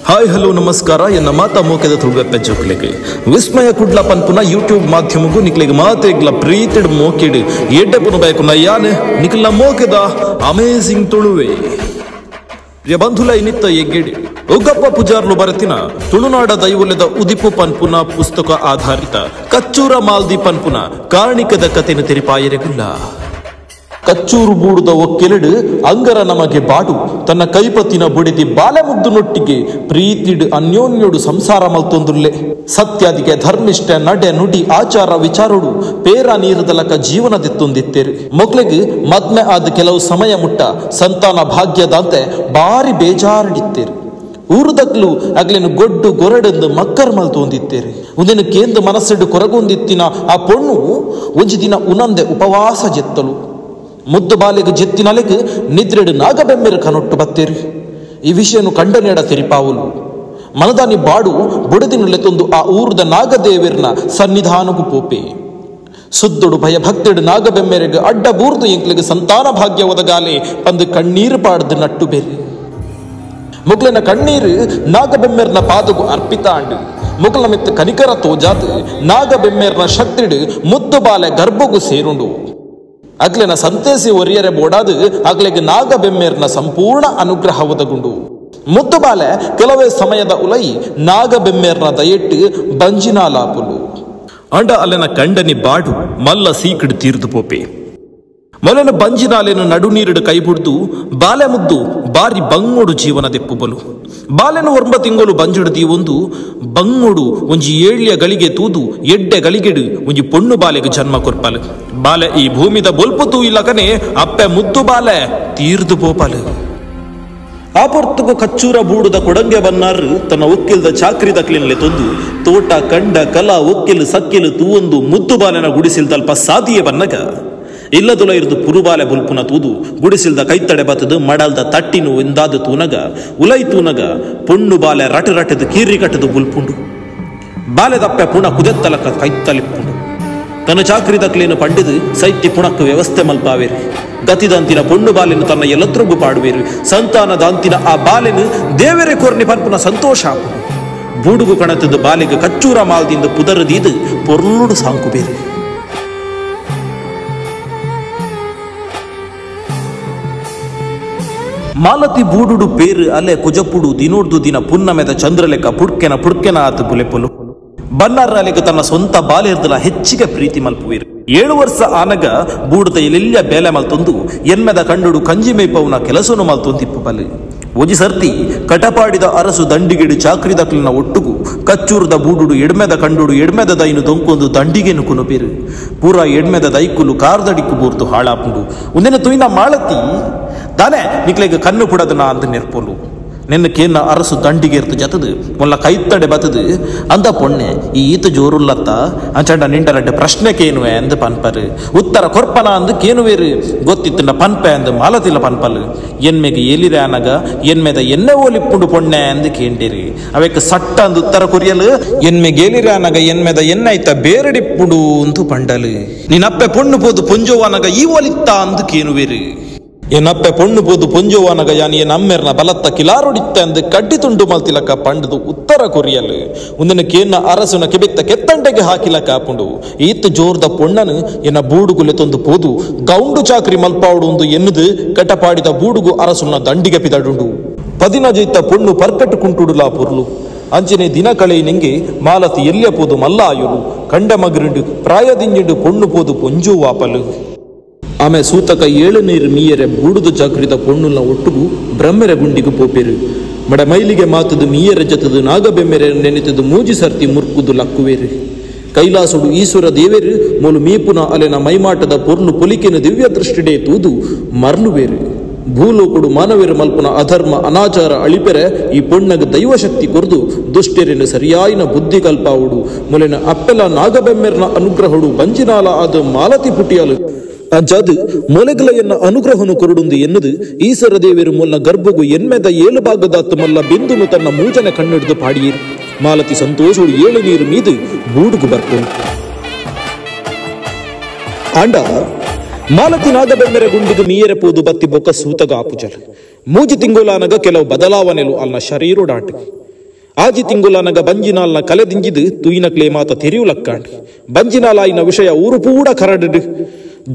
hi hello ನಮಸ್ಕಾರ ಎನ್ನ ಮಾತಾ ಮೋಕೆದ ತುಳುವೆಪ್ಪೆ ಜೋಕ್ಲೆಗೆ ವಿಸ್ಮಯ ಕುಡ್ಲ ಪನ್ಪುನ ಯೂಟ್ಯೂಬ್ ಮಾಧ್ಯಮಗೂ ನಿಕ್ಲೆಗೆ ಮಾತೆಗ್ಲ ಪ್ರೀತಿಡ್ ಮೋಕೆಡ್ ಎಡ್ಡೆ ಪುನ ಬಯಕುನ ಯಾನೆ ನಿಕ್ಲ ಮೋಕೆದ ಅಮೇಜಿಂಗ್ ತುಳುವೆ ಬಂಧುಲ ಇನಿತ್ತ ಎಗ್ಗೆಡಿ ಒಗ್ಗಪ್ಪ ಪೂಜಾರ್ಲು ಬರತಿನ ತುಳುನಾಡ ದೈವಲ್ಯದ ಉದಿಪು ಪನ್ಪುನ ಪುಸ್ತಕ ಆಧಾರಿತ ಕಚ್ಚೂರ ಮಾಲ್ದಿ ಪನ್ಪುನ ಕಾಣಿಕದ ಕಥೆನ ತೆರಿಪಾಯರೆಗುಲ್ಲ ಕಚ್ಚೂರು ಬೂಡುದ ಒಕ್ಕೆಲೆಡು ಅಂಗರ ನಮಗೆ ಬಾಡು ತನ್ನ ಕೈಪತ್ತಿನ ಬುಡಿದಿ ಬಾಲೆ ಮುದ್ದು ನೊಟ್ಟಿಗೆ ಪ್ರೀತಿಡ್ ಅನ್ಯೋನ್ಯೋಡು ಸಂಸಾರ ಮಲ್ತೊಂದುಲ್ಲೆ ಸತ್ಯಾದಿಗೆ ಧರ್ಮಿಷ್ಠ ನಡೆ ನುಡಿ ಆಚಾರ ವಿಚಾರೋಡು ಪೇರ ನೀರದಲಕ ಜೀವನದೆತ್ತೊಂದಿತ್ತೇರು ಮೊಕ್ಲೆಗೆ ಮದ್ಮೆ ಆದ ಕೆಲವು ಸಮಯ ಮುಟ್ಟ ಸಂತಾನ ಭಾಗ್ಯದಂತೆ ಬಾರಿ ಬೇಜಾರಡಿತ್ತೇರು ಊರುದಕ್ಲು ಅಗ್ಲೇನು ಗೊಡ್ಡು ಗೊರಡೆಂದು ಮಕ್ಕರ್ ಮಲ್ತೊಂದಿತ್ತೇರು ಒಂದಿನ ಕೇಂದ್ರ ಮನಸ್ಸೆಡು ಕೊರಗೊಂದಿತ್ತಿನ ಆ ಪೊಣ್ಣು ಒಂಜಿ ದಿನ ಉನಂದೆ ಉಪವಾಸ ಜೆತ್ತಲು ಮುದ್ದು ಬಾಲೆಗೆ ಜೆತ್ತಿನಲೆಗೆ ನಿದ್ರೆಡು ನಾಗಬೆಮ್ಮೆರ ಕನೊಟ್ಟು ಬತ್ತೇರು ಈ ವಿಷಯನು ಕಂಡನೇಡ ತೆರಿಪಾವುಲು ಮನದಾನಿ ಬಾಡು ಬುಡದಿನುಲೆತೊಂದು ಆ ಊರದ ನಾಗದೇವಿರ್ನ ಸನ್ನಿಧಾನಗೂ ಪೋಪೆ ಸುದ್ದುಡು ಭಯ ಭಕ್ತಿಡು ನಾಗಬೆಮ್ಮೆರೆಗೆ ಅಡ್ಡ ಬೂರ್ದು ಎಂಕ್ಲಿಗೆ ಸಂತಾನ ಭಾಗ್ಯ ಒದಗಾಲೆ ಪಂದು ಕಣ್ಣೀರು ಪಾಡ್ದು ನಟ್ಟು ಬೇರೆ ಮುಗ್ಲಿನ ಕಣ್ಣೀರು ನಾಗಬೆಮ್ಮೆರ್ನ ಪಾದಗೂ ಅರ್ಪಿತ ಅಂಡು ಮುಗ್ಲ ಮಿತ್ತ ಕನಿಕರ ತೋಜಾದು ನಾಗಬೆಮ್ಮೆರ್ನ ಶಕ್ತಿಡು ಮುದ್ದು ಬಾಲೆ ಗರ್ಭಗೂ ಸೇರುಂಡು ಅಗ್ಲೆನ ಸಂತೇಸಿ ಒರಿಯರೆ ಬೋಡಾದು ಅಗ್ಲೆಗೆ ನಾಗಬೆಮ್ಮೆರ್ನ ಸಂಪೂರ್ಣ ಅನುಗ್ರಹ ಒದಗುಂಡು ಮುದ್ದು ಬಾಲೆ ಕೆಲವೇ ಸಮಯದ ಉಲೈ ನಾಗಬೆಮ್ಮೆರ್ನ ದಯೆಟ್ಟು ಬಂಜಿನಾಲಾಪುಲು ಅಂಡ ಅಲ್ಲೆನ ಕಂಡನಿ ಬಾಡು ಮಲ್ಲ ಸೀಕಿಡು ತೀರ್ದು ಪೋಪೆ ಮೊಲೆನ ಬಂಜಿನಾಲೆನು ನಡು ನೀರಿಡು ಕೈಬುಡ್ದು ಬಾಲೆ ಮುದ್ದು ಬಾರಿ ಬಂಗೋಡು ಜೀವನ ದೆಪ್ಪುಬಲು ಬಾಲೆನು ಒರ್ಂಬ ತಿಂಗಳು ಬಂಜಿಡ್ದಿ ಒಂದು ಬಂಗೋಡು ಒಂಜಿ ಏಳ್ಯ ಗಳಿಗೆ ತೂದು ಎಡ್ಡೆ ಗಳಿಗೆಡು ಒಂಜಿ ಪೊಣ್ಣು ಬಾಲೆಗೆ ಜನ್ಮ ಕೊರ್ಪಲು ಬಾಲೆ ಈ ಭೂಮಿದ ಬೊಲ್ಪು ಇಲ್ಲಕನೆ ಅಪ್ಪೆ ಮುದ್ದು ಬಾಲೆ ತೀರ್ದು ಪೋಪಲು ಆ ಪೊರ್ತುಗು ಕಚ್ಚೂರ ಬೂಡುದ ಕೊಡಂಗೆ ಬನ್ನಾರು ತನ್ನ ಒಕ್ಕಿಲ್ದ ಚಾಕ್ರಿ ದಕ್ಲಿನಲೆ ತೊಂದು ತೋಟ ಕಂಡ ಕಲಾ ಒಕ್ಕಿಲು ಸಕ್ಕಿಲು ತೂವೊಂದು ಮುದ್ದು ಬಾಲೆನ ಗುಡಿಸಿಲ್ದಲ್ಪ ಸಾದಿಯೇ ಬನ್ನಗ ಇಲ್ಲದುಲ ಇರ್ದು ಪುರುಬಾಲೆ ಬುಲ್ಪುನ ತೂದು ಗುಡಿಸಿಲ್ದ ಕೈತಡೆ ಬತ್ತದು ಮಡಲ್ದ ತಟ್ಟಿನು ಎಂದಾದ ತೂನಗ ಉಲೈ ತೂನಗ ಪೊಣ್ಣು ಬಾಲೆ ರಟ ರಟದು ಕೀರಿ ಕಟ್ಟದು ಬುಲ್ಪುಂಡು ಬಾಲೆದಪ್ಪೆ ಪುಣ ಕುದೆತ್ತಲಕ ಕೈತ್ತಲಿಪ್ಪುಂಡು ತನ್ನ ಚಾಕ್ರಿ ದಕ್ಲೇನು ಪಂಡಿದು ಸೈತ್ಯ ಪುಣಕ್ಕೆ ವ್ಯವಸ್ಥೆ ಮಲ್ಪಾವೇರಿ ಗತಿದಂತಿನ ಪೊಣ್ಣು ಬಾಲೆನು ತನ್ನ ಎಲ್ಲತ್ರೊಬ್ಬು ಪಾಡುವೇರು ಸಂತಾನದಂತಿನ ಆ ಬಾಲೆನು ದೇವರೇ ಕೊರ್ನಿ ಪನ್ಪುನ ಸಂತೋಷ ಆಪುಡು ಬೂಡುಗು ಕಣತದ ಬಾಲೆಗೆ ಕಚ್ಚೂರ ಮಾಲ್ದಿಂದ ಪುದರದೀದು ಪೊರ್ಲುಡು ಸಾಂಕು ಬೇರೆ ಮಾಲತಿ ಬೂಡುಡು ಪೇರು ಅಲೆ ಕುಜಪುಡು ದಿನೋಡ್ದು ದಿನ ಪುನ್ನಮೆದ ಚಂದ್ರಲೆಕ್ಕ ಪುಡ್ಕೆನ ಆತು ಬುಲೆಪುಲು ಬನ್ನಾರ ಅಲೆಗೆ ತನ್ನ ಸ್ವಂತ ಬಾಲೆರ್ದಲ ಹೆಚ್ಚಿಗೆ ಪ್ರೀತಿ ಮಲ್ಪುವೇರು 7 ವರ್ಷ ಆನಗ ಬೂಡುದ ಎಲ್ಲೆಲ್ಲ ಬೇಲೆ ಮಲ್ತೊಂದು ಎನ್ಮೆದ ಕಂಡುಡು ಕಂಜಿ ಮೇಪವನ ಕೆಲಸನು ಮಲ್ತೊಂದಿಪ್ಪು ಬಲೆ ಒಜಿ ಸರ್ತಿ ಕಟಪಾಡಿದ ಅರಸು ದಂಡಿಗೆಡು ಚಾಕ್ರಿ ದಕ್ಲಿನ ಒಟ್ಟುಗು ಕಚ್ಚೂರದ ಬೂಡುಡು ಎಡ್ಮೆದ ಕಂಡುಡು ಎಡ್ಮೆದ ದೈನು ದೊಂಕೊಂದು ದಂಡಿಗೆನು ಕುನುಪೇರು ಪೂರ ಎಡ್ಮೆದ ದೈಕುಲು ಕಾರ್ದಡಿಕ್ಕು ಬೂರ್ತು ಹಾಳಾಪುಂಡು ಒಂದಿನ ತುಯಿನ ಮಾಳತಿ ತಾನೇ ನಿಕ್ಲೆಗೆ ಕಣ್ಣು ಪುಡದನ ಅಂತ ನೆರ್ಪೋಲು ನೆನ್ನಕೇನ ಅರಸು ದಂಡಿಗೆ ಇರ್ತು ಜತದು ಮೊಲ್ಲ ಕೈತಡೆ ಬತದು ಅಂದ ಪೊಣ್ಣೆ ಈ ಈತ ಜೋರುಲ್ಲತ್ತ ಅಂಚಂಡ ನಿಂಡರಡ್ಡೆ ಪ್ರಶ್ನೆಕೇನುವೆ ಅಂದ ಪನ್ಪರು ಉತ್ತರ ಕೊರ್ಪನ ಅಂದು ಕೇನುವೇರು ಗೊತ್ತಿತ್ತಂಡ ಪನ್ಪೆ ಅಂದು ಮಾಲತಿಲ್ಲ ಪನ್ಪಲು ಎನ್ಮೆಗೆ ಏಲಿರೆ ಅನಗ ಎನ್ಮೆದ ಎನ್ನೆ ಓಲಿಪ್ಪುಂಡು ಪೊಣ್ಣೆ ಅಂದು ಕೇಂಡಿರಿ ಅವಕ್ಕೆ ಸಟ್ಟ ಅಂದು ಉತ್ತರ ಕೊರಿಯಲು ಎನ್ಮೆಗೆ ಏಲಿರೆ ಅನಗ ಎನ್ಮೆದ ಎನ್ನೈತ ಬೇರಡಿಪ್ಪುಡು ಅಂತು ಪಂಡಲು ನೀನಪ್ಪೆ ಪೊಣ್ಣು ಪೋದು ಪೊಂಜೋವನಗ ಈ ಓಲಿತ್ತ ಅಂದು ಕೇನುವೇರು ಏನಪ್ಪೆ ಪೊಣ್ಣು ಪೋದು ಪೊಂಜೋವನಗ ಯಾನಿ ನಮ್ಮೆರ್ನ ಬಲತ್ತ ಕಿಲಾರೊಡಿತ್ತ ಅಂದು ಕಡ್ಡಿ ತುಂಡು ಮಲ್ತಿಲಕ ಪಂಡದು ಉತ್ತರ ಕೊರಿಯಲು ಒಂದಿನ ಕೇನ ಅರಸುನ ಕಿಬಿತ್ತ ಕೆತ್ತಂಡೆಗೆ ಹಾಕಿಲಕ ಪುಂಡು ಈತ್ ಜೋರ್ದ ಪೊಣ್ಣನು ಎನ್ನ ಬೂಡುಗುಲೆ ತೊಂದು ಪೋದು ಗೌಂಡು ಚಾಕ್ರಿ ಮಲ್ಪಾವುಡು ಒಂದು ಎನ್ನುದು ಕಟಪಾಡಿದ ಬೂಡುಗು ಅರಸುನ ದಂಡಿಗೆ ಪಿದಡುಂಡು 15 ಪೊಣ್ಣು ಪರ್ಕಟ್ಟು ಕುಂಟುಡುಲಾ ಪುರ್ಲು ಅಂಚನೆ ದಿನ ಕಳೆ ನಿಂಗೆ ಮಾಲತಿ ಎಲ್ಲಿಯ ಪೋದು ಮಲ್ಲ ಆಯುಲು ಕಂಡ ಮಗರಿಂಡು ಪ್ರಾಯದಿಂಜೆಂಡು ಪೊಣ್ಣು ಪೋದು ಪೊಂಜು ವಾಪಲು ಆಮೆ ಸೂತಕ 7 ನೀರು ಮೀಯರೆ ಬೂಡುದು ಚಾಕ್ರಿದ ಪೊಣ್ಣುನ ಒಟ್ಟುಗು ಬ್ರಹ್ಮೆರ ಗುಂಡಿಗೂ ಪೋಪೇರು ಮಡ ಮೈಲಿಗೆ ಮಾತದು ಮೀಯರೆ ಜತದು ನಾಗಬೆಮ್ಮೆರೆ ನೆನೆತದು ಮೂಜಿ ಸರ್ತಿ ಮುರ್ಕುದು ಲಕ್ಕುವೇರು ಕೈಲಾಸುಡು ಈಶ್ವರ ದೇವೇರು ಮೂಲು ಮೀಪುನ ಅಲೆನ ಮೈಮಾಟದ ಪೊರ್ಲು ಪೊಲಿಕೆನ ದಿವ್ಯ ದೃಷ್ಟಿಡೆ ತೂದು ಮರ್ಲುವೇರು ಭೂಲೋಕುಡು ಮಾನವೇರು ಮಲ್ಪುನ ಅಧರ್ಮ ಅನಾಚಾರ ಅಳಿಪೆರೆ ಈ ಪೊಣ್ಣಗ ದೈವಶಕ್ತಿ ಕೊರ್ದು ದುಷ್ಟೆರೆನು ಸರಿಯಾಯಿನ ಬುದ್ಧಿ ಕಲ್ಪಾವುಡು ಮೊಲೆನ ಅಪ್ಪೆಲ ನಾಗಬೆಮ್ಮೆರ್ನ ಅನುಗ್ರಹಡು ಬಂಜಿನಾಲ ಆದ ಮಾಲತಿ ಪುಟಿಯಲು ಅಂಚಾದು ಮೊಲೆಗಲ ಎನ್ನ ಅನುಗ್ರಹನು ಕೊರಡುಂದು ಎನ್ನುದು ಈಶ್ವರ ದೇವರು ಮೊಲ್ಲ ಗರ್ಭಗು ಎನ್ಮೆದ 7 ಭಾಗದಾತ್ತು ಮಲ್ಲ ಬಿಂದುನು ತನ್ನ ಮೂಜನೆ ಕಣ್ಣಿಡಿದು ಪಾಡಿಯೇರು ಮಾಲತಿ ಸಂತೋಷಡು 7 ನೀರು ಮೀದು ಬೂಡುಗು ಬರ್ಕೊಂಡು ಆಂಡ ಮಾಲತಿ ನಾಗಬೆಮ್ಮೆರೆ ಗುಂಡಿಗೆ ಮೀಯರೆ ಪೋದು ಬತ್ತಿ ಬೊಕ್ಕ ಸೂತಗ ಆಪುಜಲ್ ಮೂಜಿ ತಿಂಗುಲಾನಗ ಕೆಲವು ಬದಲಾವಣೆಲು ಅಲ್ನ ಶರೀರು ಡಾಂಟು ಆಜಿ ತಿಂಗುಲನಗ ಬಂಜಿನಾಲ್ನ ಕಲೆದಿಂಜಿದು ತುಯಿನಕ್ಲೆ ಮಾತ ತೆರಿಯುಲಕ್ಕಾಂಡ್ ಬಂಜಿನಾಲಾಯಿನ ವಿಷಯ ಊರು ಪೂಡ ಕರಡು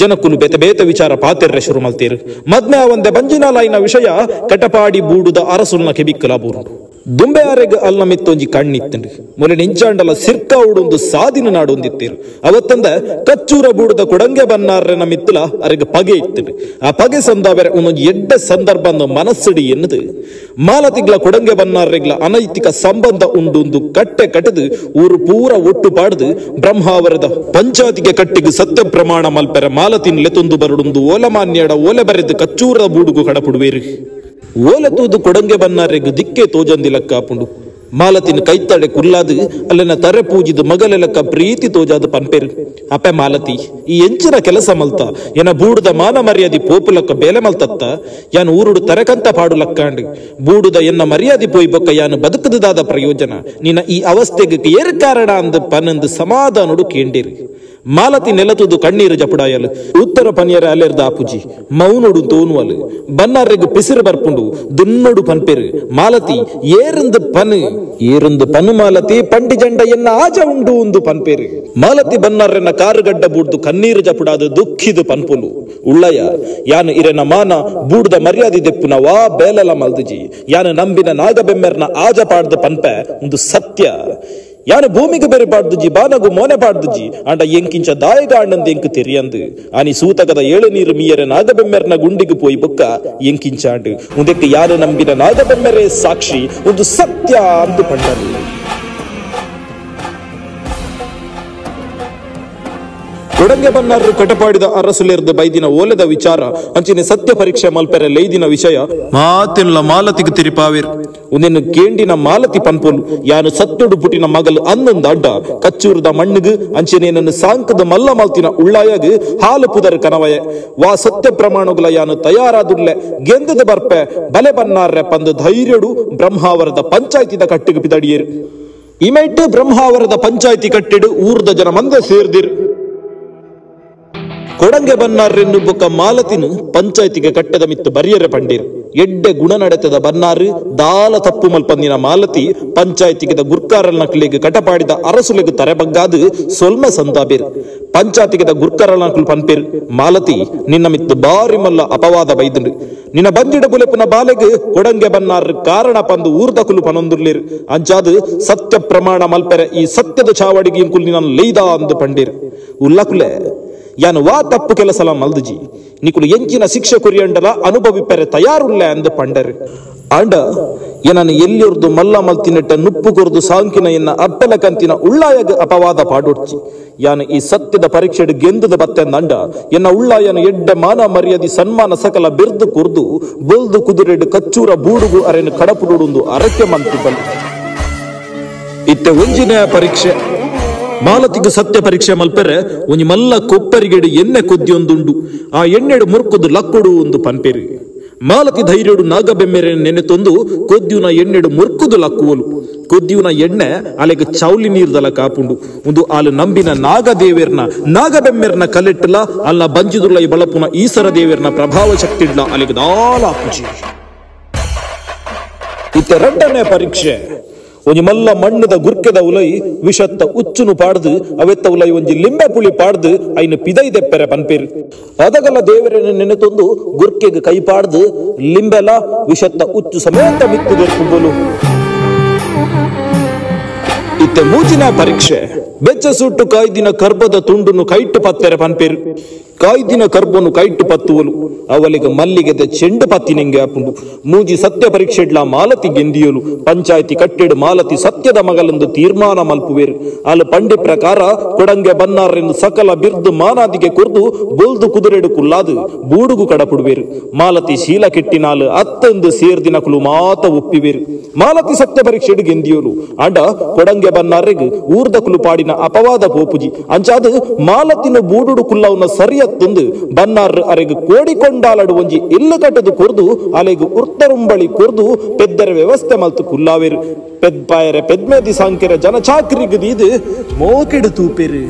ಜನಕ್ಕುಲು ಬೇತೆ ಬೇತೆ ವಿಚಾರ ಪಾತೆರ್ರೆ ಶುರು ಮಲ್ತೇರು ಮದ್ಮೆ ಒಂದೆ ಬಂಜಿನಾಲಾಯಿನ ವಿಷಯ ಕಟಪಾಡಿ ಬೂಡುದ ಅರಸುಲ್ನ ಕೆಬಿಕ್ಕಲ ಬೂರು ದುಂಬೆ ಆರೆಗ್ ಅಲ್ನ ಮಿತ್ತೊಂಜಿ ಕಣ್ಣಿತ್ತಂಡು ಮೊಲೆ ನಿಂಚಾಂಡಲ ಸಿರ್ಕ ಉಡೊಂದು ಸಾದಿನ ನಾಡೊಂದಿತ್ತೇರು ಅವತ್ತಂದ ಕಚ್ಚೂರ ಬೂಡುದ ಕೊಡಂಗೆ ಬನ್ನಾರ್ರೆನ ಮಿತ್ತಲ ಅರೆಗ್ ಪಗೆ ಇತ್ತಂಡು ಆ ಪಗೆ ಸಂದಾವೆರೆ ಒಂದೊಂದು ಎಡ್ಡೆ ಸಂದರ್ಭ ಮನಸ್ಸಿಡಿ ಎನ್ನದು ಮಾಲತಿಗ್ಲ ಕೊಡಂಗೆ ಬನ್ನಾರ್ರೆಗ್ಲ ಅನೈತಿಕ ಸಂಬಂಧ ಉಂಡು ಕಟ್ಟೆ ಕಟ್ಟದು ಊರು ಪೂರ ಒಟ್ಟು ಪಾಡ್ದು ಬ್ರಹ್ಮಾವರದ ಪಂಚಾಯತಿಗೆ ಕಟ್ಟಿಗೆ ಸತ್ಯ ಪ್ರಮಾಣ ಮಲ್ಪೆರ ಮಾಲತಿನ್ ಲೆತೊಂದು ಬರುಡುಂದು ಓಲಮಾನ್ಯಡ ಓಲೆ ಬರೆದು ಕಚ್ಚೂರ ಬೂಡುಗು ಕಡಪುಡುವೇರು ಓಲೆ ತೂದು ಕೊಡಂಗೆ ಬನ್ನಾರೆಗ್ ದಿಕ್ಕೆ ತೋಜಂದಿಲಕ್ಕಾಪುಂಡು ಮಾಲತಿನ ಕೈತಡೆ ಕುಲ್ಲಾದು ಅಲ್ಲಿನ ತರೆ ಪೂಜಿದು ಮಗಲೆಲಕ್ಕ ಪ್ರೀತಿ ತೋಜಾದ ಪನ್ಪೇರು ಅಪ್ಪೆ ಮಾಲತಿ ಈ ಎಂಚಿನ ಕೆಲಸ ಮಲ್ತ ಎನ ಬೂಡುದ ಮಾನ ಮರ್ಯಾದಿ ಪೋಪುಲಕ್ಕ ಬೇಲೆ ಮಲ್ತತ್ತ ಯಾನು ಊರುಡು ತರೆಕಂತ ಪಾಡು ಲಕ್ಕಾಂಡು ಬೂಡುದ ಎನ್ನ ಮರ್ಯಾದಿ ಪೋಯ್ ಬೊಕ್ಕ ಯಾನು ಬದುಕದಾದ ಪ್ರಯೋಜನ ನಿನ್ನ ಈ ಅವಸ್ಥೆಗೆ ಏರ್ ಕಾರಣ ಅಂದ ಪನ್ನಂದು ಸಮಾಧಾನುಡು ಕೇಂಡೇರು ಮಾಲತಿ ನೆಲತುದು ಕಣ್ಣೀರು ಜಪುಡಾಯಲು ಉತ್ತರ ಪನಿಯರ ಅಲೆರ್ದ ಆಪುಜಿ ಮೌನುಡು ತೋನುವಲು ಬನ್ನಾರೆಗ್ ಪಿಸಿರು ಬರ್ಪುಂಡು ದುನ್ನೊಡು ಪನ್ಪೆರು ಮಾಲತಿ ಏರಂದು ಪನು ಮಾಲತಿ ಪಂಡಿ ಜಂಡ ಎನ್ನ ಆಜ ಉಂಡು ಒಂದು ಪನ್ಪೇರು ಮಾಲತಿ ಬನ್ನಾರೆನ್ನ ಕಾರುಗಡ್ಡ ಬೂಡ್ದು ಕಣ್ಣೀರು ಜಪುಡಾದು ದುಃಖಿದು ಪನ್ಪುಲು ಉಳ್ಳಯ ಯಾನು ಇರೆನ ಮಾನ ಬೂಡ್ದ ಮರ್ಯಾದಿ ದೆಪ್ಪುನ ವಾ ಬೇಲಲ ಮಲ್ದುಜಿ ಯಾನು ನಂಬಿನ ನಾಗಬೆಮ್ಮೆರ್ನ ಆಜ ಪಾಡ್ದ ಪನ್ಪೆ ಒಂದು ಸತ್ಯ ಯಾನು ಭೂಮಿಗೆ ಬೇರೆ ಪಾಡ್ದುಜಿ ಬಾನಗು ಮೋನೆ ಪಾಡ್ದುಜಿ ಅಂಡ ಎಂಕಿಂಚ ದಾಯಗ ಅಣ್ಣಂದು ಎಂಕು ತೆರಿಯಂದು ಆನಿ ಸೂತಕದ ಏಳು ನೀರು ಮೀಯರೆ ನಾಗಬೆಮ್ಮೆರ್ನ ಗುಂಡಿಗೆ ಪೋಯಿ ಬೊಕ್ಕ ಎಂಕಿಂಚಾಂಡು ಮುಂದಕ್ಕೆ ಯಾರು ನಂಬಿನ ನಾಗಬೆಮ್ಮೆರೆ ಸಾಕ್ಷಿ ಒಂದು ಸತ್ಯ ಅಂದು ಪಂಡರು ಕೊಡಂಗೆ ಬನ್ನಾರು ಕಟಪಾಡಿದ ಅರಸುಲೇರ್ದ ಬೈದಿನ ಓಲೆದ ವಿಚಾರ ಅಂಚಿನ ಸತ್ಯ ಪರೀಕ್ಷೆ ಮಲ್ಪೆರೆ ಲೈದಿನ ವಿಷಯ ಮಾತಿಲ್ಲ ಮಾಲತಿಗೆ ತಿರಿಪಾವೇರು ಒಂದೆನ್ನು ಕೇಂಡಿನ ಮಾಲತಿ ಪನ್ಪೋಲು ಯಾನು ಸತ್ತೊಡು ಪುಟಿನ ಮಗಲು ಅನ್ನೊಂದು ಅಡ್ಡ ಕಚ್ಚೂರದ ಮಣ್ಣಿಗೆ ಅಂಚೆನೇನನ್ನು ಸಾಂಕದ ಮಲ್ಲ ಮಲ್ತಿನ ಉಳ್ಳಾಯಗ ಹಾಲು ಪುದರ್ ಕನವಯ ವಾ ಸತ್ಯ ಪ್ರಮಾಣಗಳ ಯಾನು ತಯಾರಾದುಳ್ಳೆ ಗೆಂದದ ಬರ್ಪೆ ಬಲೆ ಬನ್ನಾರ್ರೆ ಪಂದು ಧೈರ್ಯಡು ಬ್ರಹ್ಮಾವರದ ಪಂಚಾಯತಿದ ಕಟ್ಟಿಗೆ ಪಿದಡಿಯರು ಇಮೈಟ್ ಬ್ರಹ್ಮಾವರದ ಪಂಚಾಯತಿ ಕಟ್ಟಿಡು ಊರ್ದ ಜನ ಮಂದೆ ಸೇರ್ದಿರು ಕೊಡಂಗೆ ಬನ್ನಾರ್ರೆನ್ನು ಬೊಕ್ಕ ಮಾಲತಿನು ಪಂಚಾಯತಿಗೆ ಕಟ್ಟದ ಮಿತ್ತು ಬರಿಯರೆ ಪಂಡೀರು ಎಡ್ಡೆ ಗುಣ ನಡೆತದ ಬನ್ನಾರು ದಾಲ ತಪ್ಪು ಮಲ್ಪಂದಿನ ಮಾಲತಿ ಪಂಚಾಯತಿಗೆ ಗುರ್ಕಾರಲ್ನ ಕಿಳಿಗೆ ಕಟಪಾಡಿದ ಅರಸುಲೆಗು ತರೆಬಗ್ಗಾದು ಸೊಲ್ಮೆ ಸಂದಾಬೇರು ಪಂಚಾಯತಿಗೆ ಗುರ್ಕಾರಲ್ನ ಪನ್ಪೇರು ಮಾಲತಿ ನಿನ್ನ ಮಿತ್ತು ಬಾರಿ ಮಲ್ಲ ಅಪವಾದ ಬೈದುಂಡು ನಿನ್ನ ಬಂದಿಡ ಬುಲೆಪುನ ಬಾಲೆಗೆ ಕೊಡಂಗೆ ಬನ್ನಾರು ಕಾರಣ ಪಂದು ಊರ್ದ ಕುಲು ಪನೊಂದುರ್ಲೇರು ಅಂಚಾದು ಸತ್ಯ ಪ್ರಮಾಣ ಮಲ್ಪೆರೆ ಈ ಸತ್ಯದ ಚಾವಡಿಗೆ ಕುಲ್ ನಿನ್ನ ಲೈದಾ ಅಂದು ಪಂಡೀರು ಉಲ್ಲಕುಲೆ ಯಾನು ವಾ ತಪ್ಪು ಕೆಲಸಲ ಮಲ್ದುಜಿ ನಿಕುಲು ಎಂಚಿನ ಶಿಕ್ಷೆ ಕುರಿಯಂಡಲ ಅನುಭವಿಪೆರೆ ತಯಾರುಳ್ಳೆ ಅಂದು ಪಂಡರು ಆಂಡ ಏನನ್ನು ಎಲ್ಲಿಯರ್ದು ಮಲ್ಲ ಮಲ್ತಿನೆಟ್ಟ ನುಪ್ಪು ಕೊರ್ದು ಸಾಂಕಿನ ಎನ್ನ ಅಪ್ಪಲ ಕಂತಿನ ಉಳ್ಳಾಯಗ ಅಪವಾದ ಪಾಡೋಡ್ಚಿ ಯಾನು ಈ ಸತ್ಯದ ಪರೀಕ್ಷೆಡು ಗೆಂದದ ಬತ್ತೆಂದಂಡ ಎನ್ನ ಉಳ್ಳಾಯನು ಎಡ್ಡೆ ಮಾನ ಮರ್ಯಾದಿ ಸನ್ಮಾನ ಸಕಲ ಬೆರ್ದು ಕುರ್ದು ಬೊಲ್ದು ಕುದುರೆಡು ಕಚ್ಚೂರ ಬೂಡುಗು ಅರೆನು ಕಡಪುಡುಂದು ಅರಕೆ ಮಂತಿಬ್ಬಲು ಇತ್ತೆ ಒಂಜಿನ ಪರೀಕ್ಷೆ ಮಾಲತಿಗೂ ಸತ್ಯ ಪರೀಕ್ಷೆ ಮಲ್ಪೆರೆ ಒಂಜಿ ಮಲ್ಲ ಕೊಪ್ಪರಿಗೆಡು ಎಣ್ಣೆ ಕೊದ್ದಿಯೊಂದುಂಡು ಆ ಎಣ್ಣೆಡು ಮುರ್ಕುದು ಲಕ್ಕುಡು ಒಂದು ಪನ್ಪೆರು ಮಾಲತಿ ಧೈರ್ಯಡು ನಾಗಬೆಮ್ಮೆರೆ ನೆನೆತೊಂದು ಕೊದ್ದಿಯುನ ಎಣ್ಣೆಡು ಮುರ್ಕುದು ಲಕ್ಕುವಲು ಕೊದ್ದಿಯುನ ಎಣ್ಣೆ ಅಲೆಗೆ ಚೌಲಿ ನೀರ್ದಲ ಕಾಪುಂಡು ಒಂದು ಆಲು ನಂಬಿನ ನಾಗಬೆಮ್ಮೆರ್ನ ಕಲೆಟ್ಟಲ ಅಲ್ಲ ಬಂಜಿದುಲ್ಲ ಈ ಬಳಪುನ ಈಸರ ದೇವೇರ್ನ ಪ್ರಭಾವ ಶಕ್ತಿಡ್ಲ ಅಲೆಗೆ ದಾಲ ಪೂಜಿ ಇತ್ತೆ ಎರಡನೇ ಪರೀಕ್ಷೆ ಒಂಜಿ ಮಲ್ಲ ಮಣ್ಣದ ಗುರ್ಕೆದ ಉಲೈ ವಿಷತ್ತ ಉಚ್ಚುನು ಪಾಡ್ದು ಅವೆತ್ತ ಉಲೈ ಒಂಜಿ ಲಿಂಬೆ ಪುಳಿ ಪಾಡ್ದು ಐನು ಪಿದೈ ದೆಪ್ಪೆರೆ ಪನ್ಪೇರು ಅದಗಲ ದೇವರನ್ನು ನೆನೆತೊಂದು ಗುರ್ಕೆಗೆ ಕೈ ಪಾಡ್ದು ಲಿಂಬೆಲ ವಿಷತ್ತ ಉಚ್ಚು ಸಮೇತ ಮಿತ್ತು ದೊರಕುಂಬಲು ಇತ್ತೆ ಮೂಚಿನ ಪರೀಕ್ಷೆ ಬೆಚ್ಚ ಸುಟ್ಟು ಕಾಯ್ದಿನ ಕರ್ಬದ ತುಂಡುನು ಕೈಟ್ಟು ಪತ್ತೆರೆ ಪನ್ಪೇರು ಕಾಯ್ದಿನ ಕರ್ಬನು ಕೈಟ್ಟು ಪತ್ತುವಲು ಅವಲಿಗೆ ಮಲ್ಲಿಗೆದ ಚೆಂಡು ಪತ್ತಿನಿಂಗೆ ಆಪುಂಡು ಮೂಜಿ ಸತ್ಯ ಪರೀಕ್ಷೆ ಇಡ್ಲ ಮಾಲತಿ ಗೆಂದಿಯಲು ಪಂಚಾಯತಿ ಕಟ್ಟೆಡು ಮಾಲತಿ ಸತ್ಯದ ಮಗಲೆಂದು ತೀರ್ಮಾನ ಮಲ್ಪುವೇರು ಅಲ್ಲಿ ಪಂಡಿ ಪ್ರಕಾರ ಕೊಡಂಗೆ ಬನ್ನಾರೆಂದು ಸಕಲ ಬಿರ್ದು ಮಾನಾದಿಗೆ ಕುರ್ದು ಬೊಲ್ದು ಕುದುರೆಡು ಕುಲ್ಲಾದು ಬೂಡುಗು ಕಡಪುಡುವೇರು ಮಾಲತಿ ಶೀಲ ಕೆಟ್ಟಿನಾಲು ಅತ್ತೊಂದು ಸೇರ್ದಿನ ಕುಲು ಮಾತ ಒಪ್ಪಿವೇರು ಮಾಲತಿ ಸತ್ಯ ಪರೀಕ್ಷೆಡು ಗೆಂದಿಯಲು ಅಂಡ ಕೊಡಂಗೆ ಬನ್ನಾರೆಗ್ ಊರ್ದ ಕುಲು ಪಾಡಿನ ಅಪವಾದ ಪೋಪುಜಿ ಅಂಚಾದು ಮಾಲತಿನ ಬೂಡುಡು ಕುಲ್ಲವನ್ನ ಸರಿಯತ್ತೊಂದು ಬನ್ನಾರ್ ಅರೆಗ್ ಕೋಡಿಕೊಂಡಾಲಡು ಒಂಜಿ ಇಲ್ಲ ಕಟ್ಟದು ಕೊರ್ದು ಅಲೆಗ್ ಉರ್ತರುಂಬಳಿ ಕೊರ್ದು ಪೆದ್ದರ ವ್ಯವಸ್ಥೆ ಮಲ್ತು ಕುಲ್ಲಾವೇರು ಪೆದ್ಪಾಯರೆ ಪೆದ್ಮೇದಿ ಸಾಂಕೆರ ಜನ ಚಾಕ್ರಿಗದು ಇದು ಮೋಕೆಡು ತೂಪೇರು